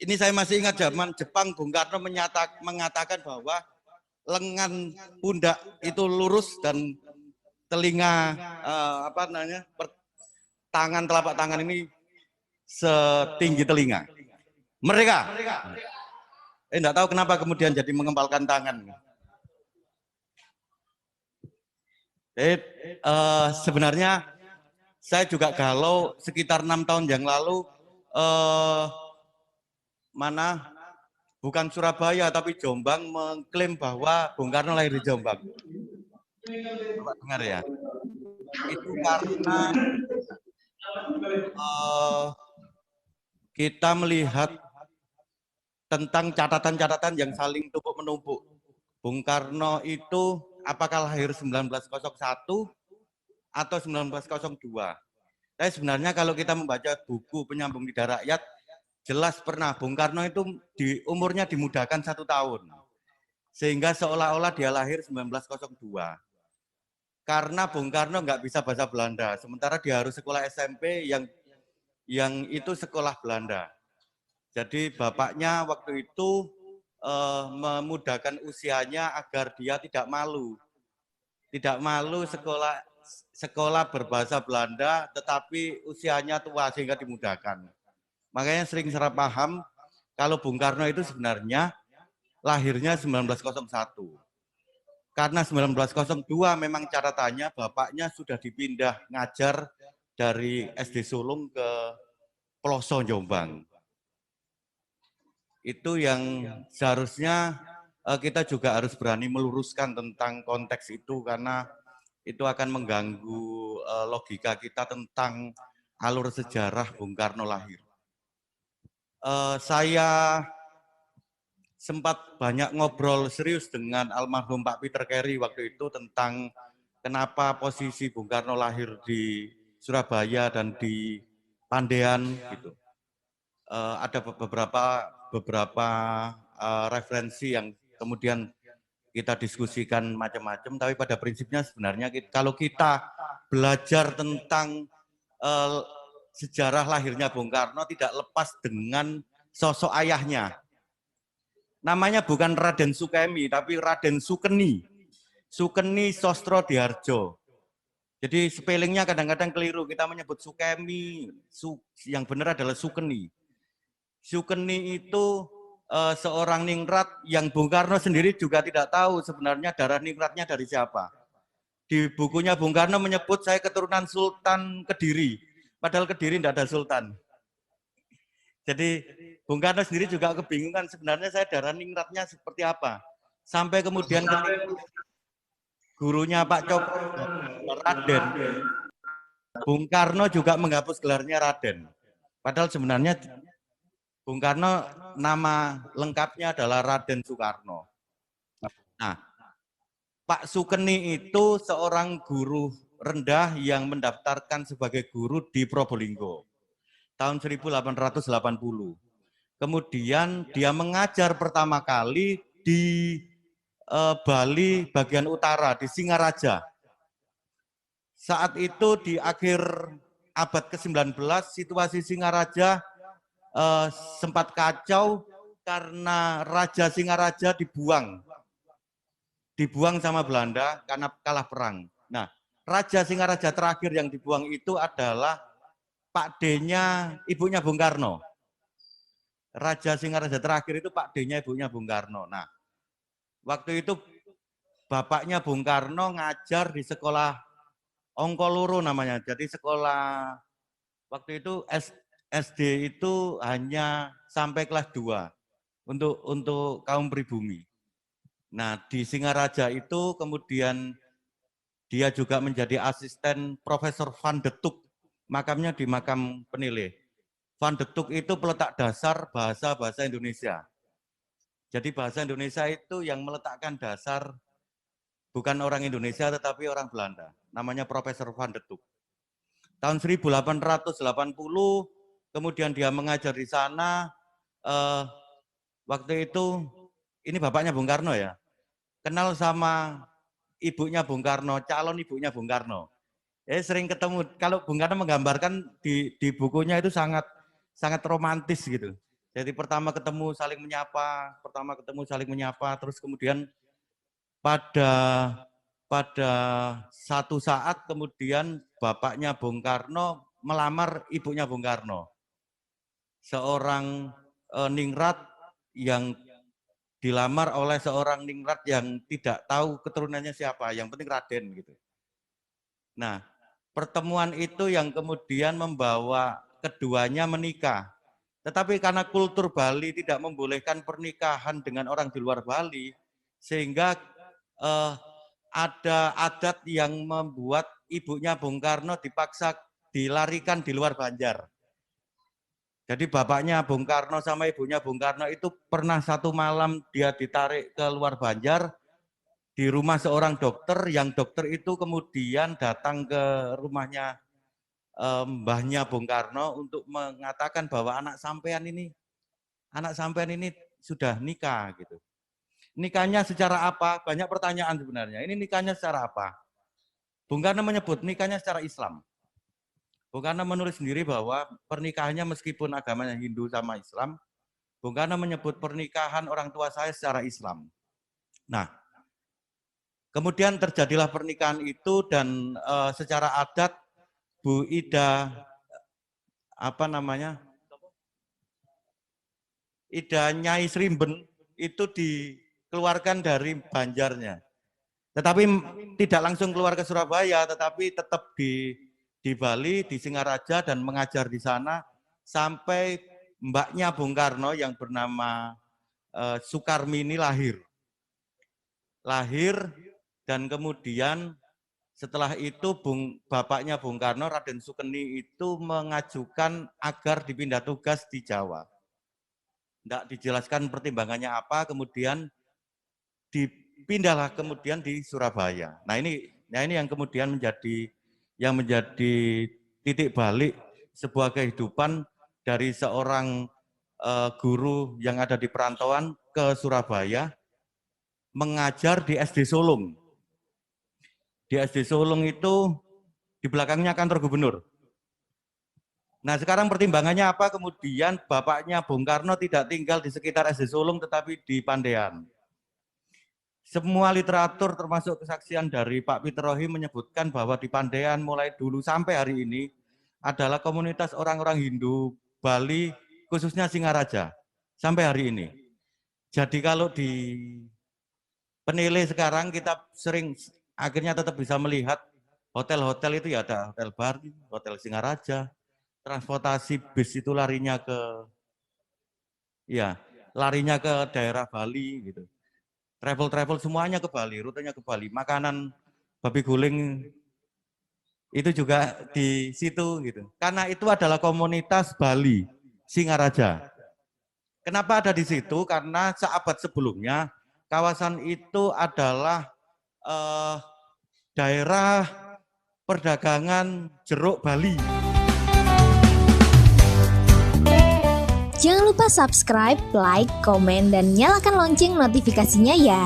Ini saya masih ingat zaman Jepang, Bung Karno mengatakan bahwa lengan pundak itu lurus dan telinga tangan telapak tangan ini setinggi telinga. Mereka. Enggak tahu kenapa kemudian jadi mengempalkan tangan. Sebenarnya saya juga galau sekitar 6 tahun yang lalu bukan Surabaya tapi Jombang mengklaim bahwa Bung Karno lahir di Jombang. Bapak dengar ya? Itu karena kita melihat tentang catatan-catatan yang saling tumpuk-menumpuk. Bung Karno itu apakah lahir 1901 atau 1902? Tapi sebenarnya kalau kita membaca buku Penyambung Lidah Rakyat, jelas pernah Bung Karno itu umurnya dimudahkan 1 tahun. Sehingga seolah-olah dia lahir 1902. Karena Bung Karno nggak bisa bahasa Belanda, sementara dia harus sekolah SMP yang itu sekolah Belanda. Jadi bapaknya waktu itu memudahkan usianya agar dia tidak malu. Tidak malu sekolah berbahasa Belanda, tetapi usianya tua sehingga dimudahkan. Makanya sering salah paham kalau Bung Karno itu sebenarnya lahirnya 1901. Karena 1902 memang catatannya bapaknya sudah dipindah ngajar dari SD Sulung ke Ploso Jombang. Itu yang seharusnya kita juga harus berani meluruskan tentang konteks itu karena itu akan mengganggu logika kita tentang alur sejarah Bung Karno lahir. Saya sempat banyak ngobrol serius dengan almarhum Pak Peter Carey waktu itu tentang kenapa posisi Bung Karno lahir di Surabaya dan di Pandean gitu. Ada beberapa referensi yang kemudian kita diskusikan macam-macam, tapi pada prinsipnya sebenarnya kalau kita belajar tentang sejarah lahirnya Bung Karno tidak lepas dengan sosok ayahnya. Namanya bukan Raden Sukemi, tapi Raden Sukeni. Sukeni Sostro Diharjo. Jadi spellingnya kadang-kadang keliru, kita menyebut Sukemi, yang benar adalah Sukeni. Sukeni itu seorang ningrat yang Bung Karno sendiri juga tidak tahu sebenarnya darah ningratnya dari siapa. Di bukunya Bung Karno menyebut saya keturunan Sultan Kediri, padahal Kediri tidak ada sultan. Jadi Bung Karno sendiri juga kebingungan sebenarnya saya darah ningratnya seperti apa. Sampai kemudian ketika gurunya Pak Cokro Raden, Bung Karno juga menghapus gelarnya Raden. Padahal sebenarnya Bung Karno nama lengkapnya adalah Raden Soekarno. Nah, Pak Sukeni itu seorang guru rendah yang mendaftarkan sebagai guru di Probolinggo tahun 1880. Kemudian dia mengajar pertama kali di Bali bagian utara, di Singaraja. Saat itu di akhir abad ke-19, situasi Singaraja sempat kacau karena Raja Singaraja dibuang sama Belanda karena kalah perang. Nah, Raja Singaraja terakhir yang dibuang itu adalah Pak D-nya ibunya Bung Karno. Raja Singaraja terakhir itu Pak D-nya ibunya Bung Karno. Nah, waktu itu bapaknya Bung Karno ngajar di sekolah Ongkoluru namanya. Jadi sekolah waktu itu SD itu hanya sampai kelas 2 untuk kaum pribumi. Nah, di Singaraja itu kemudian dia juga menjadi asisten Profesor Van de Tuk, makamnya di makam penilih. Van de Tuk itu peletak dasar bahasa-bahasa Indonesia. Jadi bahasa Indonesia itu yang meletakkan dasar bukan orang Indonesia tetapi orang Belanda. Namanya Profesor Van de Tuk. Tahun 1880 kemudian dia mengajar di sana. Waktu itu ini bapaknya Bung Karno ya. Kenal sama ibunya Bung Karno, calon ibunya Bung Karno. Sering ketemu. Kalau Bung Karno menggambarkan di bukunya itu sangat romantis gitu. Jadi pertama ketemu saling menyapa, terus kemudian pada satu saat kemudian bapaknya Bung Karno melamar ibunya Bung Karno. Seorang ningrat yang dilamar oleh seorang ningrat yang tidak tahu keturunannya siapa, yang penting Raden gitu. Nah, pertemuan itu yang kemudian membawa keduanya menikah. Tetapi karena kultur Bali tidak membolehkan pernikahan dengan orang di luar Bali, sehingga ada adat yang membuat ibunya Bung Karno dipaksa dilarikan di luar Banjar. Jadi bapaknya Bung Karno sama ibunya Bung Karno itu pernah satu malam dia ditarik ke luar Banjar di rumah seorang dokter, yang dokter itu kemudian datang ke rumahnya mbahnya Bung Karno untuk mengatakan bahwa anak sampean ini sudah nikah gitu. Nikahnya secara apa? Banyak pertanyaan sebenarnya. Ini nikahnya secara apa? Bung Karno menyebut nikahnya secara Islam. Bung Karno menulis sendiri bahwa pernikahannya meskipun agamanya Hindu sama Islam, Bung Karno menyebut pernikahan orang tua saya secara Islam. Nah, kemudian terjadilah pernikahan itu dan secara adat Bu Ida Ida Nyai Srimben itu dikeluarkan dari Banjarnya. Tetapi tidak langsung keluar ke Surabaya, tetapi tetap di Bali, di Singaraja dan mengajar di sana sampai mbaknya Bung Karno yang bernama Sukarmini lahir. Dan kemudian setelah itu bapaknya Bung Karno, Raden Sukeni itu mengajukan agar dipindah tugas di Jawa. Tidak dijelaskan pertimbangannya apa, kemudian dipindahlah kemudian di Surabaya. Nah ini yang kemudian menjadi titik balik sebuah kehidupan dari seorang guru yang ada di perantauan ke Surabaya, mengajar di SD Sulung. Di SD Sulung itu di belakangnya kantor gubernur. Nah sekarang pertimbangannya apa? Kemudian bapaknya Bung Karno tidak tinggal di sekitar SD Sulung tetapi di Pandean. Semua literatur termasuk kesaksian dari Pak Peter Rohim menyebutkan bahwa di Pandean mulai dulu sampai hari ini adalah komunitas orang-orang Hindu Bali, khususnya Singaraja, sampai hari ini. Jadi kalau di Penilai sekarang kita sering akhirnya tetap bisa melihat hotel-hotel itu ya ada Hotel Bali, Hotel Singaraja, transportasi bis itu larinya ke daerah Bali gitu. Travel semuanya ke Bali, rutenya ke Bali. Makanan babi guling itu juga di situ gitu. Karena itu adalah komunitas Bali, Singaraja. Kenapa ada di situ? Karena seabad sebelumnya kawasan itu adalah daerah perdagangan jeruk Bali. Jangan lupa subscribe, like, komen, dan nyalakan lonceng notifikasinya ya.